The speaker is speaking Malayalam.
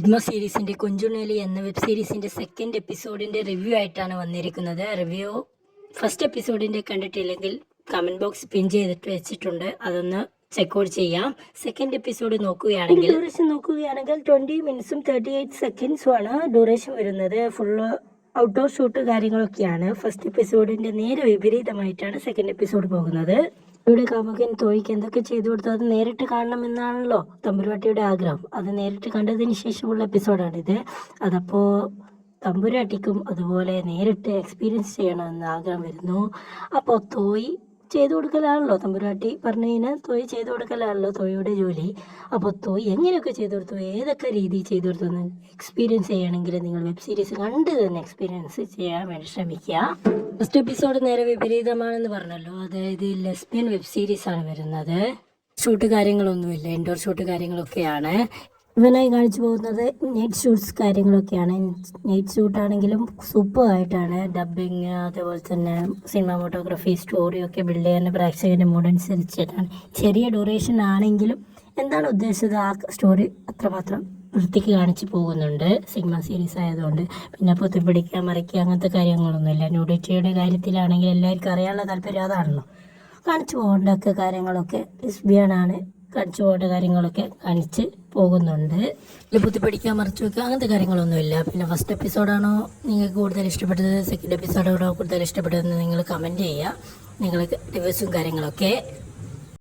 സിഗ്മ സീരീസിൻ്റെ കുഞ്ചുണേലി എന്ന വെബ് സീരീസിൻ്റെ സെക്കൻഡ് എപ്പിസോഡിൻ്റെ റിവ്യൂ ആയിട്ടാണ് വന്നിരിക്കുന്നത്. റിവ്യൂ ഫസ്റ്റ് എപ്പിസോഡിൻ്റെ കണ്ടിട്ടില്ലെങ്കിൽ കമൻറ്റ് ബോക്സ് പിൻ ചെയ്തിട്ട് വെച്ചിട്ടുണ്ട്, അതൊന്ന് ചെക്കൗട്ട് ചെയ്യാം. സെക്കൻഡ് എപ്പിസോഡ് നോക്കുകയാണെങ്കിൽ 20 മിനിറ്റ്സും 38 സെക്കൻഡ്സുമാണ് ഡ്യൂറേഷൻ വരുന്നത്. ഫുള്ള് ഔട്ട്ഡോർ ഷൂട്ട് കാര്യങ്ങളൊക്കെയാണ്. ഫസ്റ്റ് എപ്പിസോഡിൻ്റെ നേരെ വിപരീതമായിട്ടാണ് സെക്കൻഡ് എപ്പിസോഡ് പോകുന്നത്. ഇവിടെ കാമുകൻ തോഴിക്ക് എന്തൊക്കെ ചെയ്തു കൊടുത്തു അത് നേരിട്ട് കാണണമെന്നാണല്ലോ തമ്പുരാട്ടിയുടെ ആഗ്രഹം. അത് നേരിട്ട് കണ്ടതിന് ശേഷമുള്ള എപ്പിസോഡാണിത്. അതപ്പോൾ തമ്പുരാട്ടിക്കും അതുപോലെ നേരിട്ട് എക്സ്പീരിയൻസ് ചെയ്യണമെന്ന് ആഗ്രഹം വരുന്നു. അപ്പോൾ തോയി ചെയ്തു കൊടുക്കലാണല്ലോ, തമ്പുരാട്ടി പറഞ്ഞു കഴിഞ്ഞാൽ തോയി ചെയ്തു കൊടുക്കലാണല്ലോ തോയിയുടെ ജോലി. അപ്പോൾ തോയി എങ്ങനെയൊക്കെ ചെയ്തു കൊടുത്തു, ഏതൊക്കെ രീതി ചെയ്തു കൊടുത്തു എന്ന് എക്സ്പീരിയൻസ് ചെയ്യണമെങ്കിൽ നിങ്ങൾ വെബ് സീരീസ് കണ്ട് തന്നെ എക്സ്പീരിയൻസ് ചെയ്യാൻ വേണ്ടി ശ്രമിക്കുക. ഫസ്റ്റ് എപ്പിസോഡ് നേരെ വിപരീതമാണെന്ന് പറഞ്ഞല്ലോ, അതായത് ലെസ്ബിയൻ വെബ് സീരീസ് ആണ് വരുന്നത്. ഷൂട്ട് കാര്യങ്ങളൊന്നുമില്ല, ഇൻഡോർ ഷൂട്ട് കാര്യങ്ങളൊക്കെയാണ്. ഇവനായി കാണിച്ചു പോകുന്നത് നൈറ്റ് ഷൂട്ട്സ് കാര്യങ്ങളൊക്കെയാണ്. നൈറ്റ് ഷൂട്ടാണെങ്കിലും സൂപ്പറായിട്ടാണ് ഡബ്ബിങ്, അതേപോലെ തന്നെ സിനിമാറ്റോഗ്രാഫി, സ്റ്റോറിയൊക്കെ ബിൽഡ് ചെയ്യാൻ പ്രേക്ഷകൻ്റെ മൂഡ് അനുസരിച്ചിട്ടാണ്. ചെറിയ ഡ്യൂറേഷൻ ആണെങ്കിലും എന്താണ് ഉദ്ദേശിച്ചത് ആ സ്റ്റോറി അത്രമാത്രം വൃത്തിക്ക് കാണിച്ചു പോകുന്നുണ്ട് സിഗ്മ സീരീസ് ആയതുകൊണ്ട്. പിന്നെ പൊത്തിപ്പിടിക്കുക, മറിക്കുക അങ്ങനത്തെ കാര്യങ്ങളൊന്നുമില്ല. ന്യൂഡിറ്റിയുടെ കാര്യത്തിലാണെങ്കിൽ എല്ലാവർക്കും അറിയാനുള്ള താല്പര്യം അതാണല്ലോ. കാണിച്ചു പോകേണ്ടൊക്കെ കാര്യങ്ങളൊക്കെ ലെസ്ബിയനാണ്, കാണിച്ചു പോകേണ്ട കാര്യങ്ങളൊക്കെ കാണിച്ച് പോകുന്നുണ്ട്. പൊത്തിപ്പിടിക്കുക, മറിച്ച് വയ്ക്കുക അങ്ങനത്തെ കാര്യങ്ങളൊന്നുമില്ല. പിന്നെ ഫസ്റ്റ് എപ്പിസോഡാണോ നിങ്ങൾക്ക് കൂടുതൽ ഇഷ്ടപ്പെട്ടത്, സെക്കൻഡ് എപ്പിസോഡാണോ കൂടുതൽ ഇഷ്ടപ്പെട്ടതെന്ന് നിങ്ങൾ കമൻറ്റ് ചെയ്യുക. നിങ്ങൾക്ക് റിവ്യൂസും കാര്യങ്ങളൊക്കെ